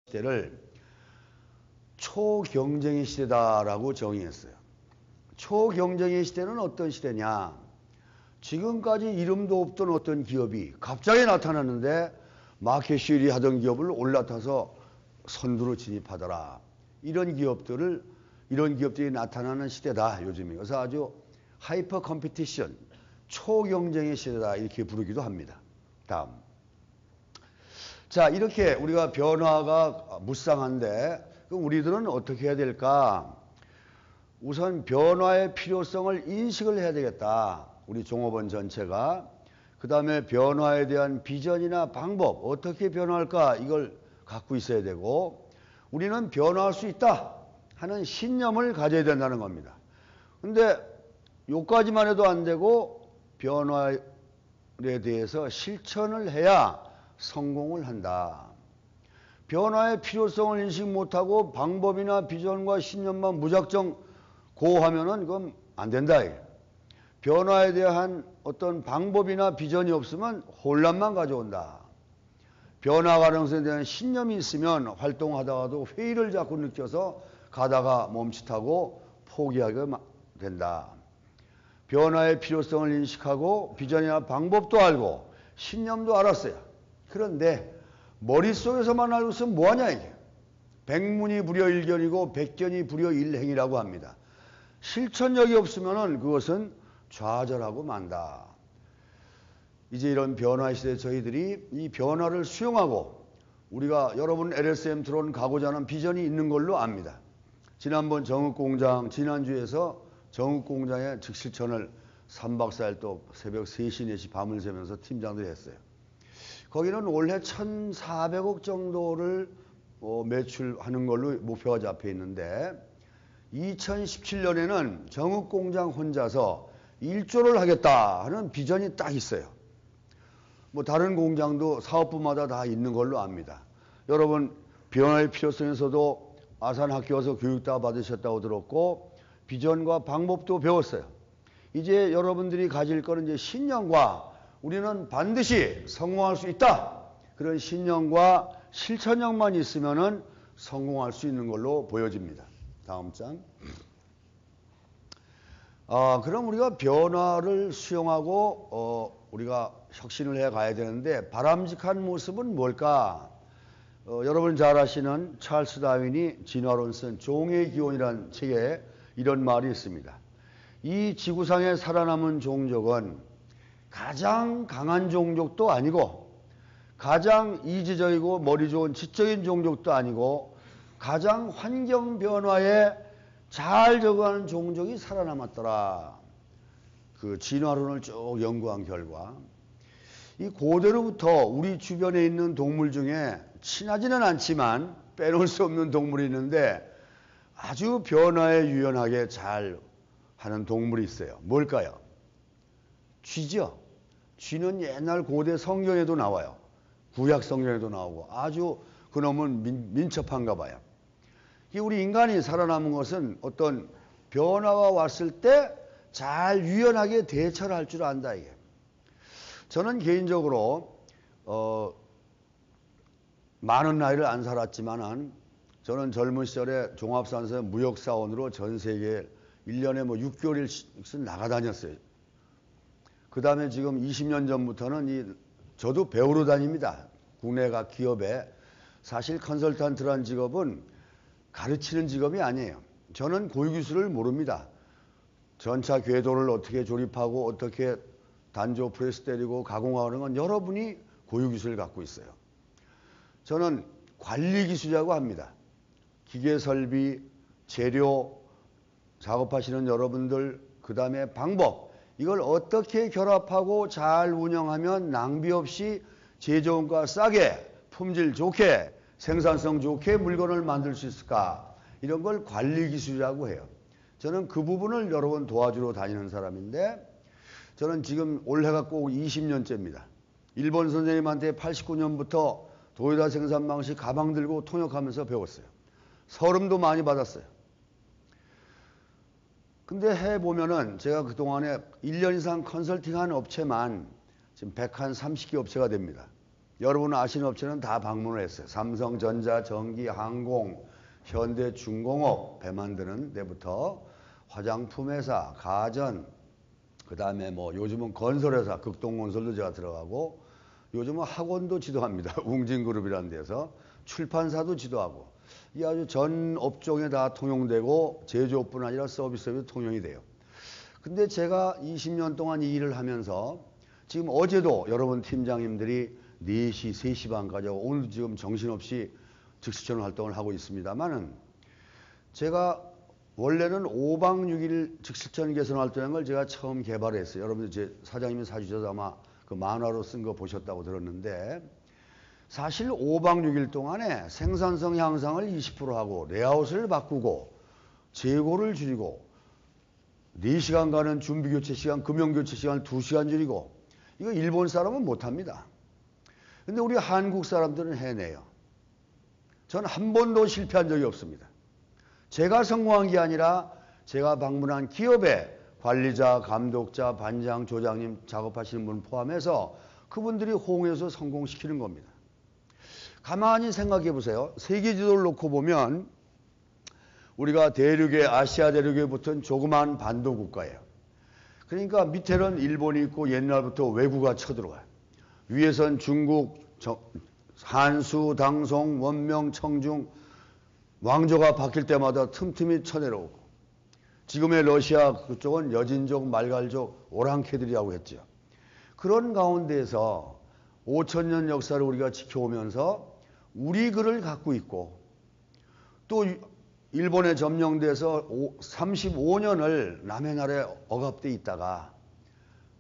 시대를 초경쟁의 시대다라고 정의했어요. 초경쟁의 시대는 어떤 시대냐? 지금까지 이름도 없던 어떤 기업이 갑자기 나타났는데 마켓 쉐어리 하던 기업을 올라타서 선두로 진입하더라. 이런 기업들이 나타나는 시대다, 요즘이. 그래서 아주 하이퍼 컴피티션, 초경쟁의 시대다, 이렇게 부르기도 합니다. 다음. 자, 이렇게 우리가 변화가 무쌍한데, 그럼 우리들은 어떻게 해야 될까? 우선 변화의 필요성을 인식을 해야 되겠다. 우리 종업원 전체가. 그 다음에 변화에 대한 비전이나 방법, 어떻게 변화할까? 이걸 갖고 있어야 되고, 우리는 변화할 수 있다 하는 신념을 가져야 된다는 겁니다. 근데 요까지만 해도 안 되고 변화에 대해서 실천을 해야 성공을 한다. 변화의 필요성을 인식 못하고 방법이나 비전과 신념만 무작정 고하면은 그건 안 된다. 변화에 대한 어떤 방법이나 비전이 없으면 혼란만 가져온다. 변화 가능성에 대한 신념이 있으면 활동하다가도 회의를 자꾸 느껴서 가다가 멈칫하고 포기하게 된다. 변화의 필요성을 인식하고 비전이나 방법도 알고 신념도 알았어요. 그런데 머릿속에서만 알고 있으면 뭐하냐 이게. 백문이 불여일견이고 백견이 불여일행이라고 합니다. 실천력이 없으면 그것은 좌절하고 만다. 이제 이런 변화 시대에 저희들이 이 변화를 수용하고 우리가 여러분 LSM 트론 가고자 하는 비전이 있는 걸로 압니다. 지난번 정읍공장 지난주에서 정읍공장의 즉실천을 3박 4일 또 새벽 3시 4시 밤을 새면서 팀장들이 했어요. 거기는 올해 1,400억 정도를 매출하는 걸로 목표가 잡혀 있는데 2017년에는 정읍공장 혼자서 1조를 하겠다 하는 비전이 딱 있어요. 뭐 다른 공장도 사업부마다 다 있는 걸로 압니다. 여러분 변화의 필요성에서도 아산학교 와서 교육 다 받으셨다고 들었고 비전과 방법도 배웠어요. 이제 여러분들이 가질 거는 이제 신념과 우리는 반드시 성공할 수 있다. 그런 신념과 실천력만 있으면은 성공할 수 있는 걸로 보여집니다. 다음 장. 그럼 우리가 변화를 수용하고 우리가 혁신을 해 가야 되는데 바람직한 모습은 뭘까? 여러분 잘 아시는 찰스 다윈이 진화론 쓴 종의 기원이라는 책에 이런 말이 있습니다. 이 지구상에 살아남은 종족은 가장 강한 종족도 아니고 가장 이지적이고 머리 좋은 지적인 종족도 아니고 가장 환경 변화에 잘 적응하는 종족이 살아남았더라. 그 진화론을 쭉 연구한 결과 이 고대로부터 우리 주변에 있는 동물 중에 친하지는 않지만 빼놓을 수 없는 동물이 있는데 아주 변화에 유연하게 잘 하는 동물이 있어요. 뭘까요? 쥐죠. 쥐는 옛날 고대 성경에도 나와요. 구약 성경에도 나오고 아주 그놈은 민첩한가 봐요. 우리 인간이 살아남은 것은 어떤 변화가 왔을 때 잘 유연하게 대처를 할 줄 안다 이게. 저는 개인적으로 많은 나이를 안 살았지만은 저는 젊은 시절에 종합산서 무역사원으로 전 세계 1년에 뭐 6개월씩 나가다녔어요. 그 다음에 지금 20년 전부터는 저도 배우러 다닙니다. 국내 각 기업에. 사실 컨설턴트라는 직업은 가르치는 직업이 아니에요. 저는 고유기술을 모릅니다. 전차 궤도를 어떻게 조립하고 어떻게 단조 프레스 때리고 가공하는 건 여러분이 고유기술을 갖고 있어요. 저는 관리기술이라고 합니다. 기계설비, 재료, 작업하시는 여러분들, 그 다음에 방법, 이걸 어떻게 결합하고 잘 운영하면 낭비 없이 제조원가 싸게, 품질 좋게, 생산성 좋게 물건을 만들 수 있을까? 이런 걸 관리기술이라고 해요. 저는 그 부분을 여러 번 도와주러 다니는 사람인데 저는 지금 올해가 꼭 20년째입니다. 일본 선생님한테 89년부터 도요타 생산 방식 가방 들고 통역하면서 배웠어요. 서름도 많이 받았어요. 근데 해보면은 제가 그동안에 1년 이상 컨설팅한 업체만 지금 130개 업체가 됩니다. 여러분 아시는 업체는 다 방문을 했어요. 삼성전자, 전기, 항공, 현대중공업, 배 만드는 데부터 화장품 회사, 가전, 그 다음에 뭐 요즘은 건설회사, 극동건설도 제가 들어가고 요즘은 학원도 지도합니다. 웅진그룹이라는 데서 출판사도 지도하고 이 아주 전 업종에 다 통용되고 제조업뿐 아니라 서비스업이 통용이 돼요. 근데 제가 20년 동안 이 일을 하면서 지금 어제도 여러분 팀장님들이 4시, 3시 반까지 오늘 지금 정신없이 즉시천 활동을 하고 있습니다만은 제가 원래는 5박 6일 즉시천 개선 활동한 걸 제가 처음 개발했어요. 여러분들 제 사장님이 사주셔서 아마 그 만화로 쓴 거 보셨다고 들었는데 사실 5박 6일 동안에 생산성 향상을 20% 하고 레이아웃을 바꾸고 재고를 줄이고 4시간 가는 준비교체 시간, 금연교체 시간 2시간 줄이고 이거 일본 사람은 못합니다. 근데 우리 한국 사람들은 해내요. 저는 한 번도 실패한 적이 없습니다. 제가 성공한 게 아니라 제가 방문한 기업의 관리자, 감독자, 반장, 조장님 작업하시는 분 포함해서 그분들이 호응해서 성공시키는 겁니다. 가만히 생각해 보세요. 세계 지도를 놓고 보면 우리가 대륙에 아시아 대륙에 붙은 조그만 반도 국가예요. 그러니까 밑에는 일본이 있고 옛날부터 외구가 쳐들어와요. 위에선 중국, 한수, 당송, 원명, 청중 왕조가 바뀔 때마다 틈틈이 쳐내려오고 지금의 러시아 그쪽은 여진족, 말갈족, 오랑캐들이라고 했죠. 그런 가운데에서 5,000년 역사를 우리가 지켜오면서 우리 글을 갖고 있고 또 일본에 점령돼서 35년을 남의 나라에 억압돼 있다가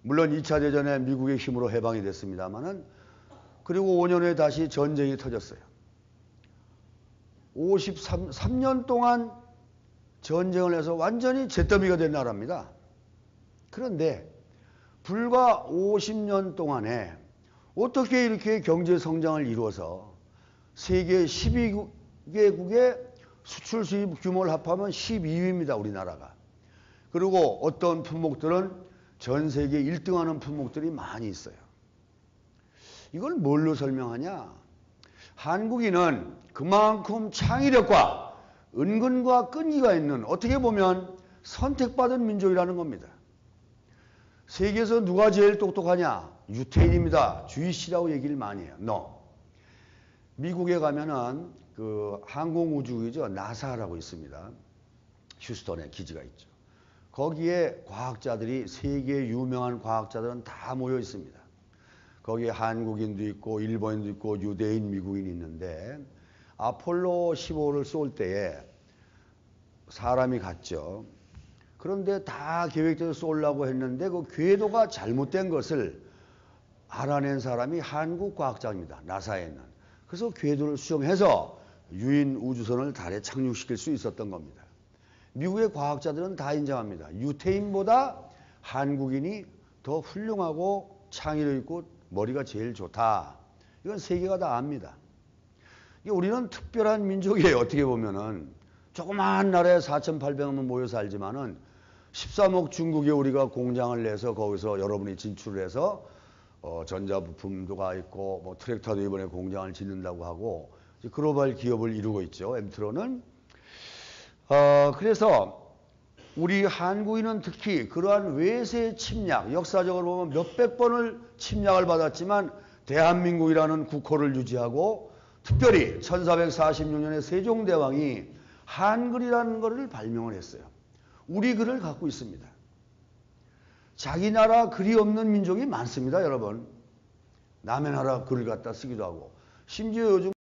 물론 2차 대전에 미국의 힘으로 해방이 됐습니다만은 그리고 5년 후에 다시 전쟁이 터졌어요. 53년 동안 전쟁을 해서 완전히 잿더미가 된 나라입니다. 그런데 불과 50년 동안에 어떻게 이렇게 경제 성장을 이루어서 세계 12개국의 수출 수입 규모를 합하면 12위입니다. 우리나라가. 그리고 어떤 품목들은 전 세계 1등하는 품목들이 많이 있어요. 이걸 뭘로 설명하냐? 한국인은 그만큼 창의력과 은근과 끈기가 있는 어떻게 보면 선택받은 민족이라는 겁니다. 세계에서 누가 제일 똑똑하냐? 유태인입니다. 주이시라고 얘기를 많이 해요. No. 미국에 가면은 그 항공우주국이죠. 나사라고 있습니다. 휴스턴에 기지가 있죠. 거기에 과학자들이 세계 유명한 과학자들은 다 모여 있습니다. 거기에 한국인도 있고 일본인도 있고 유대인, 미국인이 있는데 아폴로 15를 쏠 때에 사람이 갔죠. 그런데 다 계획대로 쏘려고 했는데 그 궤도가 잘못된 것을 알아낸 사람이 한국 과학자입니다. 나사에 있는. 그래서 궤도를 수정해서 유인 우주선을 달에 착륙시킬 수 있었던 겁니다. 미국의 과학자들은 다 인정합니다. 유태인보다 한국인이 더 훌륭하고 창의력 있고 머리가 제일 좋다. 이건 세계가 다 압니다. 우리는 특별한 민족이에요. 어떻게 보면은 조그마한 나라에 4,800명 모여 살지만은 13억 중국에 우리가 공장을 내서 거기서 여러분이 진출을 해서 전자부품도 가 있고 뭐 트랙터도 이번에 공장을 짓는다고 하고 글로벌 기업을 이루고 있죠. 엠트로는. 그래서 우리 한국인은 특히 그러한 외세 침략, 역사적으로 보면 몇백 번을 침략을 받았지만 대한민국이라는 국호를 유지하고 특별히 1446년에 세종대왕이 한글이라는 것을 발명을 했어요. 우리 글을 갖고 있습니다. 자기 나라 글이 없는 민족이 많습니다, 여러분. 남의 나라 글을 갖다 쓰기도 하고. 심지어 요즘